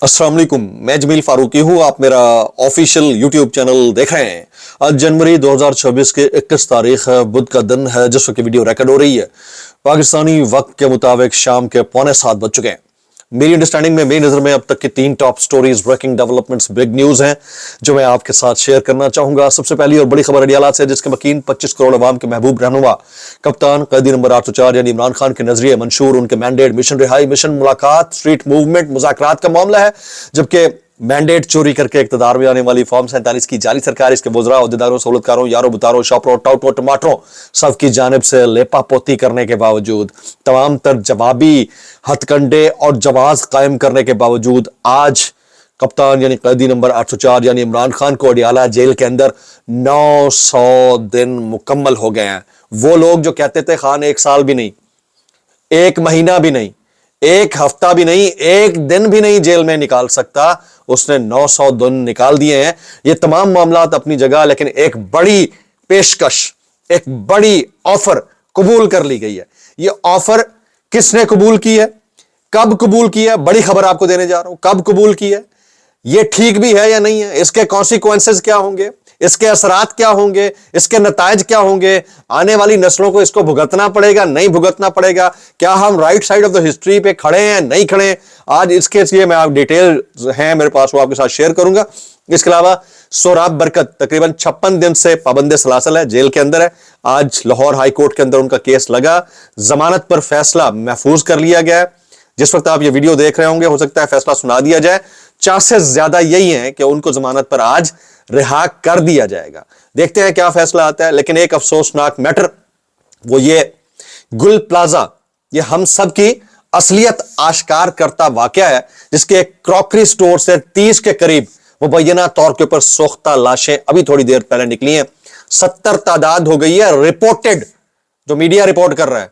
अस्सलाम वालेकुम, मैं जमील फारूकी हूँ। आप मेरा ऑफिशियल यूट्यूब चैनल देख रहे हैं। आज जनवरी 2026 के 21 तारीख है, बुध का दिन है जिस वक्त वीडियो रिकॉर्ड हो रही है। पाकिस्तानी वक्त के मुताबिक शाम के 6:45 बज चुके हैं। मेरी अंडरस्टैंडिंग में, मेरी नजर में अब तक की 3 top stories, breaking developments, big news हैं जो मैं आपके साथ शेयर करना चाहूंगा। सबसे पहली और बड़ी खबर अडियाला से, जिसके मकीन 25 करोड़ अवाम के महबूब रहनुमा कप्तान कैदी नंबर 804 यानी इमरान खान के नजरिए मंशूर, उनके मैंडेट, मिशन रिहाई, मिशन मुलाकात, स्ट्रीट मूवमेंट, मुज़ाकरात का मामला है। जबकि मैंडेट चोरी करके इक़्तिदार में आने वाली फॉर्म 47 की जाली सरकार, इसके वज़रा, अहदेदारों, सहूलतकारों, यारों बुतारों, शॉपरों, टाउटों, टमाटरों सब की जानिब से लेपा पोती करने के बावजूद, तमाम तर जवाबी हथकंडे और जवाब कायम करने के बावजूद आज कप्तान यानी कैदी नंबर 804 यानी इमरान खान को अडियाला जेल के अंदर 900 दिन मुकम्मल हो गए हैं। वो लोग जो कहते थे खान 1 साल भी नहीं, 1 महीना भी नहीं, 1 हफ्ता भी नहीं, 1 दिन भी नहीं जेल में निकाल सकता, उसने 900 दिन निकाल दिए हैं। ये तमाम मामलात अपनी जगह, लेकिन एक बड़ी पेशकश, एक बड़ी ऑफर कबूल कर ली गई है। ये ऑफर किसने कबूल की है, कब कबूल की है, बड़ी खबर आपको देने जा रहा हूं। कब कबूल की है, ये ठीक भी है या नहीं है, इसके कॉन्सिक्वेंसेस क्या होंगे, इसके असरात क्या होंगे, इसके नतायज क्या होंगे, आने वाली नस्लों को इसको भुगतना पड़ेगा, नहीं भुगतना पड़ेगा, क्या हम right side of the history पे खड़े हैं, नहीं खड़े हैं, आज इसके लिए मैं आप डिटेल हैं मेरे पास वो आपके साथ शेयर करूंगा। इसके अलावा सोराब बरकत तकरीबन 56 दिन से पाबंद सलासल है, जेल के अंदर है। आज लाहौर हाई कोर्ट के अंदर उनका केस लगा, जमानत पर फैसला महफूज कर लिया गया है। जिस वक्त आप ये वीडियो देख रहे होंगे हो सकता है फैसला सुना दिया जाए, चांसेस ज्यादा यही हैं कि उनको जमानत पर आज रिहा कर दिया जाएगा। देखते हैं क्या फैसला आता है। लेकिन एक अफसोसनाक मैटर वो ये गुल प्लाजा, ये हम सब की असलियत आश्कार करता वाकया है, जिसके एक क्रॉकरी स्टोर से 30 के करीब मुबैना तौर के ऊपर सोख्ता लाशें अभी थोड़ी देर पहले निकली हैं। 70 तादाद हो गई है रिपोर्टेड, जो मीडिया रिपोर्ट कर रहा है,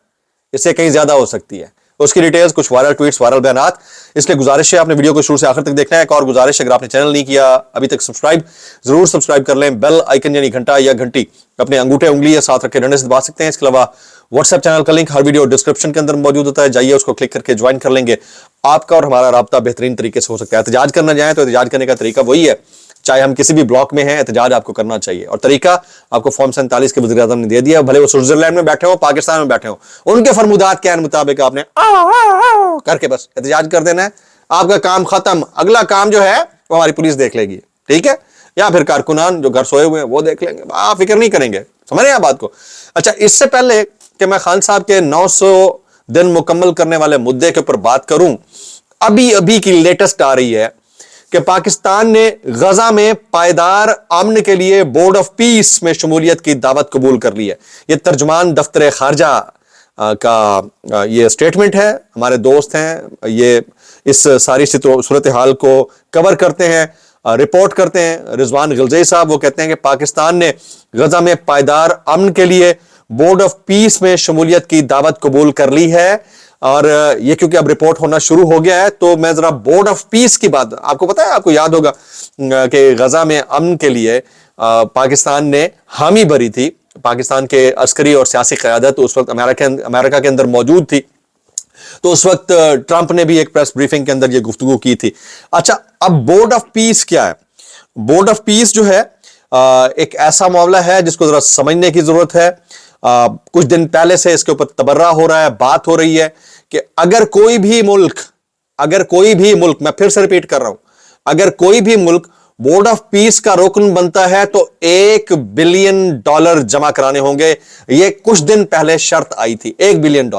इससे कहीं ज्यादा हो सकती है। उसकी डिटेल्स, कुछ वायरल ट्वीट्स, वायरल बयानात, इसलिए गुजारिश है आपने वीडियो को शुरू से आखिर तक देखना है। एक और गुजारिश, अगर आपने चैनल नहीं किया अभी तक सब्सक्राइब जरूर सब्सक्राइब कर लें। बेल आइकन यानी घंटा या घंटी अपने अंगूठे उंगली या साथ रखे डंडे से दबा सकते हैं। इसके अलावा व्हाट्सएप चैनल का लिंक हर वीडियो डिस्क्रिप्शन के अंदर मौजूद होता है, जाइए उसको क्लिक करके ज्वाइन कर लेंगे। आपका और हमारा राब्ता बेहतरीन तरीके से हो सकता है। एहतजाज करना चाहें तो एहतजाज करने का तरीका वही है, चाहे हम किसी भी ब्लॉक में हैं, एहतजाज आपको करना चाहिए। और तरीका आपको फॉर्म 47 के वज़ीर आज़म ने दे दिया, भले वो स्विट्जरलैंड में बैठे हो, पाकिस्तान में बैठे हो, उनके फरमुदात के मुताबिक आपने करके बस एहतजाज कर देना है। आपका काम खत्म। अगला काम जो है वो हमारी पुलिस देख लेगी, ठीक है, या फिर कारकुनान जो घर सोए हुए हैं वो देख लेंगे, आप फिक्र नहीं करेंगे। समझ रहे हैं बात को। अच्छा, इससे पहले कि मैं खान साहब के 900 दिन मुकम्मल करने वाले मुद्दे के ऊपर बात करूं, अभी अभी की लेटेस्ट आ रही है कि पाकिस्तान ने गजा में पायदार अमन के लिए बोर्ड ऑफ पीस में शमूलियत की दावत कबूल कर ली है। यह तर्जुमान दफ्तर खारजा का ये स्टेटमेंट है। हमारे दोस्त हैं, ये इस सारी सूरत हाल को कवर करते हैं, रिपोर्ट करते हैं। रिजवान गिलज़ई साहब वो कहते हैं कि पाकिस्तान ने गजा में पायदार अमन के लिए बोर्ड ऑफ पीस में शमूलियत की दावत कबूल कर ली है। और ये क्योंकि अब रिपोर्ट होना शुरू हो गया है, तो मैं जरा बोर्ड ऑफ पीस की बात, आपको पता है, आपको याद होगा कि गजा में अमन के लिए पाकिस्तान ने हामी भरी थी। पाकिस्तान के अस्करी और सियासी क़यादत उस वक्त अमेरिका के अंदर मौजूद थी, तो उस वक्त ट्रंप ने भी एक प्रेस ब्रीफिंग के अंदर ये गुफ्तगू की थी। अच्छा, अब बोर्ड ऑफ पीस क्या है? बोर्ड ऑफ पीस जो है एक ऐसा मामला है जिसको जरा समझने की जरूरत है। कुछ दिन पहले से इसके ऊपर तबर्रा हो रहा है, बात हो रही है कि अगर कोई भी मुल्क, मैं फिर से रिपीट कर रहा हूं, अगर कोई भी मुल्क बोर्ड ऑफ पीस का रुकन बनता है तो $1 बिलियन जमा कराने होंगे। यह कुछ दिन पहले शर्त आई थी, $1 बिलियन।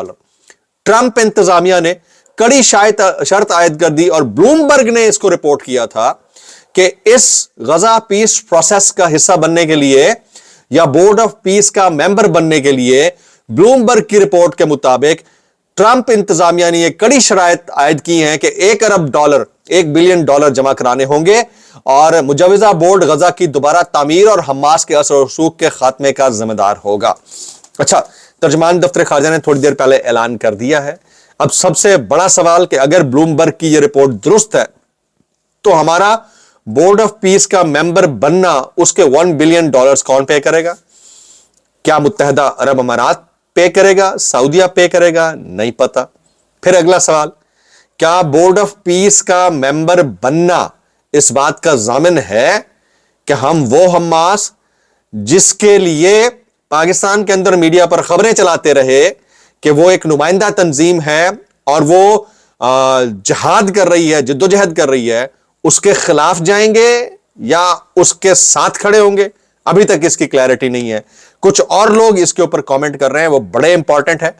ट्रंप इंतजामिया ने कड़ी शर्त आयद कर दी और ब्लूमबर्ग ने इसको रिपोर्ट किया था कि इस गजा पीस प्रोसेस का हिस्सा बनने के लिए या बोर्ड ऑफ पीस का मेंबर बनने के लिए ब्लूमबर्ग की रिपोर्ट के मुताबिक ट्रंप इंतजामिया ने यह कड़ी शराइत आयद की हैं कि $1 अरब, $1 बिलियन जमा कराने होंगे और मुजवजा बोर्ड गजा की दोबारा तामीर और हमास के असर और रसूख के खात्मे का जिम्मेदार होगा। अच्छा, तर्जमान दफ्तर खारजा ने थोड़ी देर पहले ऐलान कर दिया है। अब सबसे बड़ा सवाल कि अगर ब्लूमबर्ग की यह रिपोर्ट दुरुस्त है तो हमारा बोर्ड ऑफ पीस का मेंबर बनना, उसके $1 बिलियन कौन पे करेगा? क्या मुत्तहदा अरब अमारात पे करेगा, सऊदीया पे करेगा? नहीं पता। फिर अगला सवाल क्या बोर्ड ऑफ पीस का मेंबर बनना इस बात का जामिन है कि हम वो हमास जिसके लिए पाकिस्तान के अंदर मीडिया पर खबरें चलाते रहे कि वो एक नुमाइंदा तंजीम है और वो जहाद कर रही है, जिद्दोजहद कर रही है, उसके खिलाफ जाएंगे या उसके साथ खड़े होंगे? अभी तक इसकी क्लैरिटी नहीं है। कुछ और लोग इसके ऊपर कमेंट कर रहे हैं, वो बड़े इंपॉर्टेंट है,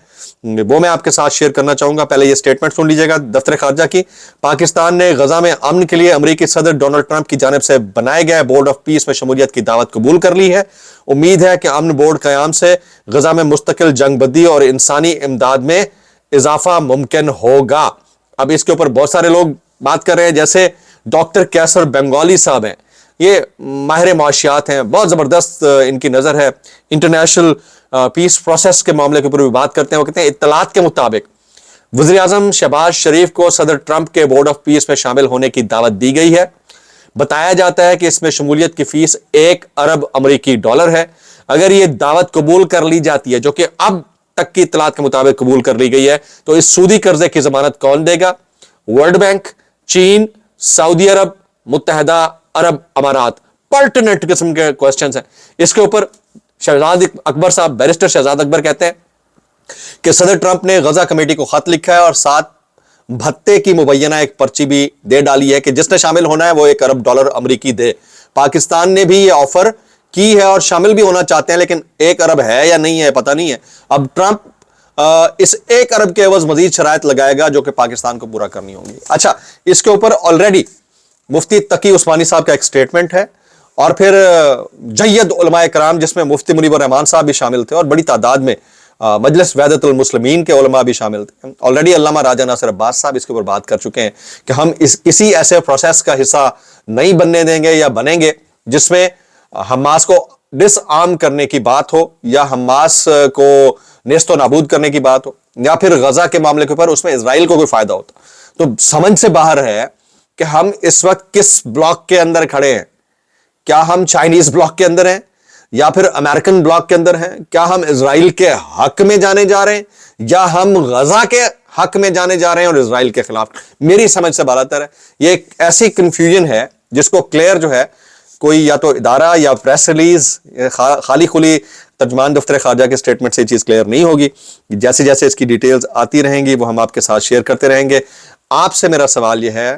वो मैं आपके साथ शेयर करना चाहूंगा। पहले ये स्टेटमेंट सुन लीजिएगा दफ्तर खारजा की। पाकिस्तान ने गजा में अमन के लिए अमेरिकी सदर डोनाल्ड ट्रंप की जानिब से बनाए गए बोर्ड ऑफ पीस में शमूलियत की दावत कबूल कर ली है। उम्मीद है कि अमन बोर्ड कयाम से गजा में मुस्तकिल जंगबंदी और इंसानी इमदाद में इजाफा मुमकिन होगा। अब इसके ऊपर बहुत सारे लोग बात कर रहे हैं, जैसे डॉक्टर कैसर बंगाली साहब हैं, ये माहिर मुआशियात हैं, बहुत जबरदस्त इनकी नजर है, इंटरनेशनल पीस प्रोसेस के मामले के ऊपर भी बात करते हैं। वो कहते हैं इत्तलात के मुताबिक वज़ीर आज़म शहबाज शरीफ को सदर ट्रंप के बोर्ड ऑफ पीस में शामिल होने की दावत दी गई है। बताया जाता है कि इसमें शमूलियत की फीस 1 अरब अमेरिकी डॉलर है। अगर ये दावत कबूल कर ली जाती है, जो कि अब तक की इत्तलात के मुताबिक कबूल कर ली गई है, तो इस सूदी कर्जे की जमानत कौन देगा? वर्ल्ड बैंक, चीन, सऊदी अरब, मुत्तहदा अरब अमारात। पर्टिनेंट किस्म के क्वेश्चंस हैं। इसके ऊपर शहजाद अकबर साहब, बैरिस्टर शहजाद अकबर कहते हैं कि सदर ट्रंप ने गजा कमेटी को खत लिखा है और साथ भत्ते की मुबैना एक पर्ची भी दे डाली है कि जिसने शामिल होना है वो 1 अरब डॉलर अमेरिकी दे। पाकिस्तान ने भी ये ऑफर की है और शामिल भी होना चाहते हैं, लेकिन 1 अरब है या नहीं है पता नहीं है। अब ट्रंप इस 1 अरब के एवज मजीद शराइत लगाएगा जो कि पाकिस्तान को पूरा करनी होंगी। अच्छा, इसके ऊपर ऑलरेडी मुफ्ती तकी उस्मानी साहब का एक स्टेटमेंट है और फिर जय्यद उलमाए कराम, जिसमें मुफ्ती मुनीबर रहमान साहब भी शामिल थे और बड़ी तादाद में मजलिस वहदतुल मुस्लिमीन के उलमा भी शामिल थे। ऑलरेडी अल्लामा राजा नासिर अब्बास साहब इसके ऊपर बात कर चुके हैं कि हम किसी ऐसे प्रोसेस का हिस्सा नहीं बनने देंगे या बनेंगे जिसमें हमास को डिसआर्म करने की बात हो या हमास को नेस्तो नाबूद करने की बात हो या फिर गजा के मामले के ऊपर उसमें इजराइल को कोई फायदा होता। तो समझ से बाहर है कि हम इस वक्त किस ब्लॉक के अंदर खड़े हैं। क्या हम चाइनीज ब्लॉक के अंदर हैं या फिर अमेरिकन ब्लॉक के अंदर हैं? क्या हम इजराइल के हक में जाने जा रहे हैं या हम गजा के हक में जाने जा रहे हैं और इजराइल के खिलाफ? मेरी समझ से बालातर है। ये एक ऐसी कंफ्यूजन है जिसको क्लियर जो है कोई या तो इदारा या प्रेस रिलीज खाली खुली तर्जमान दफ्तर खारजा के स्टेटमेंट से चीज क्लियर नहीं होगी। जैसे जैसे इसकी डिटेल्स आती रहेंगी वो हम आपके साथ शेयर करते रहेंगे। आपसे मेरा सवाल यह है,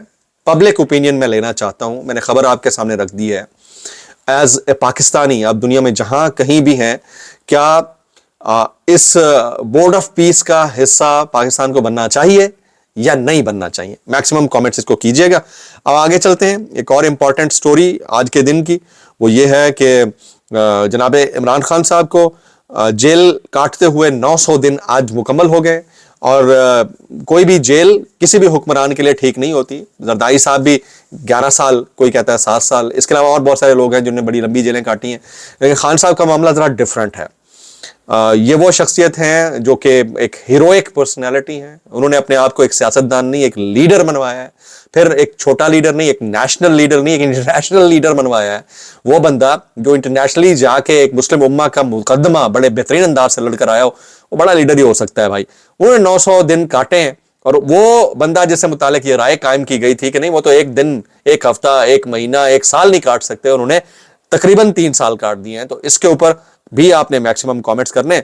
पब्लिक ओपिनियन में लेना चाहता हूं, मैंने खबर आपके सामने रख दी है। एज ए पाकिस्तानी आप दुनिया में जहां कहीं भी हैं, क्या इस बोर्ड ऑफ पीस का हिस्सा पाकिस्तान को बनना चाहिए या नहीं बनना चाहिए? मैक्सिमम कमेंट्स इसको कीजिएगा। अब आगे चलते हैं। एक और इंपॉर्टेंट स्टोरी आज के दिन की वो ये है कि जनाब इमरान खान साहब को जेल काटते हुए 900 दिन आज मुकम्मल हो गए और कोई भी जेल किसी भी हुक्मरान के लिए ठीक नहीं होती। जरदारी साहब भी 11 साल, कोई कहता है 7 साल, इसके अलावा और बहुत सारे लोग हैं जिन्होंने बड़ी लंबी जेलें काटी हैं। लेकिन खान साहब का मामला जरा डिफरेंट है। ये वो शख्सियत हैं जो कि एक हीरोइक पर्सनैलिटी है। उन्होंने अपने आप को एक सियासतदान नहीं, एक लीडर बनवाया है। फिर एक छोटा लीडर नहीं, एक नेशनल लीडर नहीं, एक इंटरनेशनल लीडर बनवाया है। वो बंदा जो इंटरनेशनली जाके एक मुस्लिम उम्मा का मुकदमा बड़े बेहतरीन अंदाज से लड़कर आया हो, वो बड़ा लीडर ही हो सकता है भाई। उन्होंने 900 दिन काटे हैं और वो बंदा जिससे मुतालिक ये राय कायम की गई थी कि नहीं वो तो एक दिन, एक हफ्ता, एक महीना, एक साल नहीं काट सकते, उन्होंने तकरीबन 3 साल काट दिए हैं। तो इसके ऊपर भी आपने मैक्सिमम कमेंट्स करने।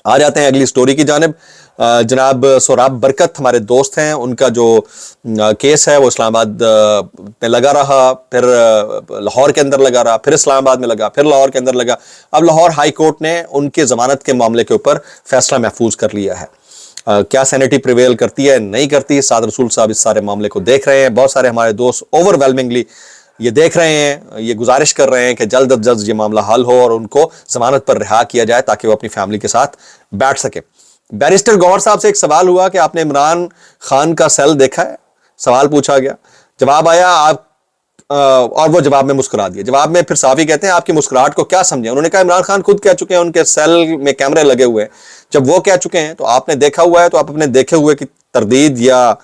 आ जाते हैं अगली स्टोरी की जानिब। जनाब सोराब बरकत हमारे दोस्त हैं, उनका जो केस है वो इस्लामाबाद में लगा रहा, फिर लाहौर के अंदर लगा रहा, फिर इस्लामाबाद में लगा, फिर लाहौर के अंदर लगा। अब लाहौर हाई कोर्ट ने उनके जमानत के मामले के ऊपर फैसला महफूज कर लिया है। क्या सैनिटी प्रिवेल करती है नहीं करती, साद रसूल साहब इस सारे मामले को देख रहे हैं। बहुत सारे हमारे दोस्त ओवरवेलमिंगली ये देख रहे हैं, ये गुजारिश कर रहे हैं कि जल्द अज जल्द ये मामला हल हो और उनको जमानत पर रिहा किया जाए ताकि वो अपनी फैमिली के साथ बैठ सके। बैरिस्टर गौहर साहब से एक सवाल हुआ कि आपने इमरान खान का सेल देखा है, सवाल पूछा गया, जवाब आया आप और वो जवाब में मुस्कुरा दिया। जवाब में फिर साफी कहते हैं आपकी मुस्कुराहट को क्या समझे? उन्होंने कहा इमरान खान खुद कह चुके हैं, उनके सेल में कैमरे लगे हुए हैं। जब वो कह चुके हैं तो आपने देखा हुआ है, तो आप अपने देखे हुए की तरदीद या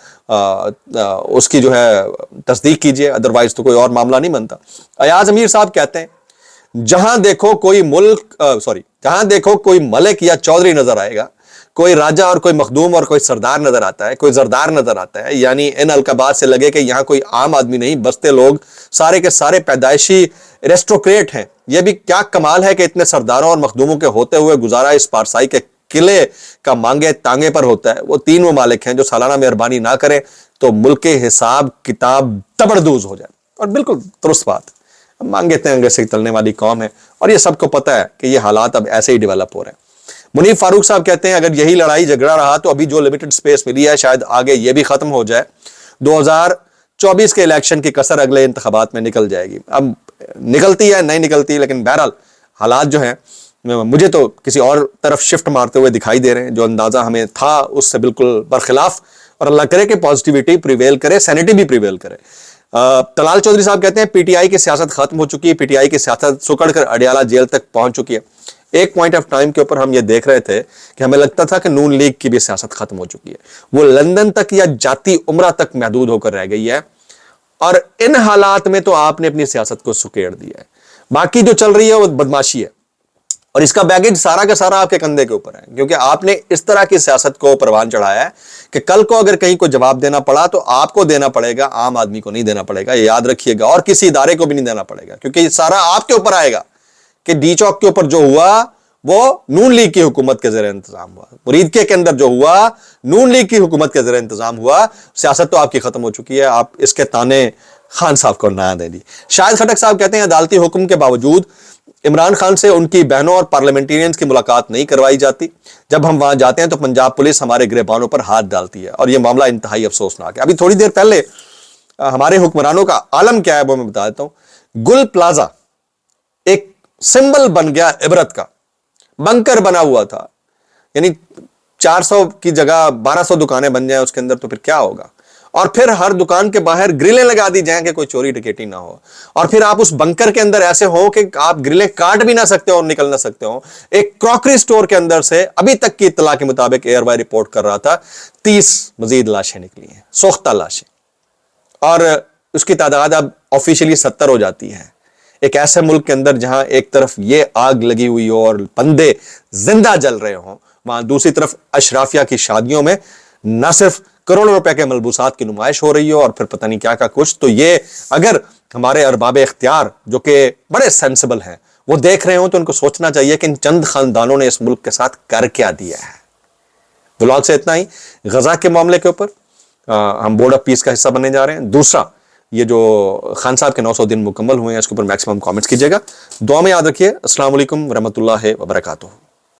उसकी जो है तस्दीक कीजिए, अदरवाइज तो कोई और मामला नहीं बनता। अयाज अमीर साहब कहते हैं जहां देखो कोई जहां देखो कोई मलिक या चौधरी नजर आएगा, کوئی راجا اور کوئی مخدوم اور کوئی سردار نظر آتا ہے, کوئی زردار نظر آتا ہے, یعنی ان القابات سے لگے کہ یہاں کوئی عام آدمی نہیں, بستے لوگ سارے کے سارے پیدائشی ریسٹوکریٹ ہیں. یہ بھی کیا کمال ہے کہ اتنے سرداروں اور مخدوموں کے ہوتے ہوئے گزارا اس پارسائی کے قلعے کا مانگے تانگے پر ہوتا ہے. وہ 3 ممالک ہیں جو سالانہ مہربانی نہ کریں تو ملک کے حساب کتاب تبردوز ہو جائے. اور بالکل درست بات, مانگے تانگے سے تلنے والی قوم ہے, اور یہ سب کو پتہ ہے کہ یہ حالات اب ایسے ہی ڈیولپ ہو رہے ہیں. منیب فاروق صاحب کہتے ہیں اگر یہی لڑائی جھگڑا رہا تو ابھی جو لمیٹڈ سپیس ملی ہے شاید آگے یہ بھی ختم ہو جائے. 2024 کے الیکشن کی کسر اگلے انتخابات میں نکل جائے گی. اب نکلتی ہے نہیں نکلتی, لیکن بہرحال حالات جو ہیں مجھے تو کسی اور طرف شفٹ مارتے ہوئے دکھائی دے رہے ہیں. جو اندازہ ہمیں تھا اس سے بالکل برخلاف, اور اللہ کرے کہ پازیٹیوٹی پریویل کرے, سینٹی بھی پریویل کرے. طلال چودھری صاحب کہتے ہیں پی ٹی آئی کی سیاست ختم ہو چکی ہے, پی ٹی آئی کی سیاست سکڑ کر اڈیالہ جیل تک پہنچ چکی ہے. ایک پوائنٹ آف ٹائم کے اوپر ہم یہ دیکھ رہے تھے کہ ہمیں لگتا تھا کہ نون لیگ کی بھی سیاست ختم ہو چکی ہے, وہ لندن تک یا جاتی عمرہ تک محدود ہو کر رہ گئی ہے. اور ان حالات میں تو آپ نے اپنی سیاست کو سکیڑ دیا ہے. باقی جو چل رہی ہے وہ بدماشی ہے, اور اس کا بیگیج سارا کا سارا آپ کے کندھے کے اوپر ہے, کیونکہ آپ نے اس طرح کی سیاست کو پروان چڑھایا ہے کہ کل کو اگر کہیں کو جواب دینا پڑا تو آپ کو دینا پڑے گا, عام آدمی کو نہیں دینا پڑے گا. یہ یاد رکھیے گا, اور کسی ادارے کو بھی نہیں دینا پڑے گا, کیونکہ یہ سارا آپ کے اوپر آئے گا کہ ڈی چوک کے اوپر جو ہوا وہ نون لیگ کی حکومت کے زیر انتظام ہوا, مریدکے کے اندر جو ہوا نون لیگ کی حکومت کے زیر انتظام ہوا. سیاست تو آپ کی ختم ہو چکی ہے, آپ اس کے تانے خان صاحب کو نہ دیں. شاہد خٹک صاحب کہتے ہیں عدالتی حکم کے باوجود عمران خان سے ان کی بہنوں اور پارلیمنٹرینز کی ملاقات نہیں کروائی جاتی. جب ہم وہاں جاتے ہیں تو پنجاب پولیس ہمارے گریبانوں پر ہاتھ ڈالتی ہے, اور یہ معاملہ انتہائی افسوسناک ہے. ابھی تھوڑی دیر پہلے ہمارے حکمرانوں کا عالم کیا ہے وہ میں بتا دیتا ہوں. گل پلازا ایک سمبل بن گیا عبرت کا, بنکر بنا ہوا تھا, یعنی 400 کی جگہ 1200 دکانیں بن جائیں اس کے اندر تو پھر کیا ہوگا. اور پھر ہر دکان کے باہر گرلیں لگا دی جائیں کہ کوئی چوری ڈکیٹی نہ ہو, اور پھر آپ اس بنکر کے اندر ایسے ہو کہ آپ گرلیں کاٹ بھی نہ سکتے ہو اور نکل نہ سکتے ہو. ایک کراکری سٹور کے اندر سے ابھی تک کی اطلاع کے مطابق ایئر وائی رپورٹ کر رہا تھا 30 مزید لاشیں نکلی ہیں, سوختہ لاشیں, اور اس کی تعداد اب آفیشلی 70 ہو جاتی ہے. ایک ایسے ملک کے اندر جہاں ایک طرف یہ آگ لگی ہوئی ہو اور بندے زندہ جل رہے ہوں, وہاں دوسری طرف اشرافیہ کی شادیوں میں نہ صرف کروڑوں روپے کے ملبوسات کی نمائش ہو رہی ہو اور پھر پتہ نہیں کیا کا کچھ. تو یہ اگر ہمارے ارباب اختیار جو کہ بڑے سینسیبل ہیں وہ دیکھ رہے ہوں تو ان کو سوچنا چاہیے کہ ان چند خاندانوں نے اس ملک کے ساتھ کر کیا دیا ہے. ولاگ سے اتنا ہی. غزہ کے معاملے کے اوپر ہم بورڈ آف پیس کا حصہ بننے جا رہے ہیں. دوسرا, یہ جو خان صاحب کے 900 دن مکمل ہوئے ہیں اس کے اوپر میکسیمم کامنٹس کیجیے گا. دعا میں یاد رکھیے. السلام علیکم ورحمۃ اللہ وبرکاتہ.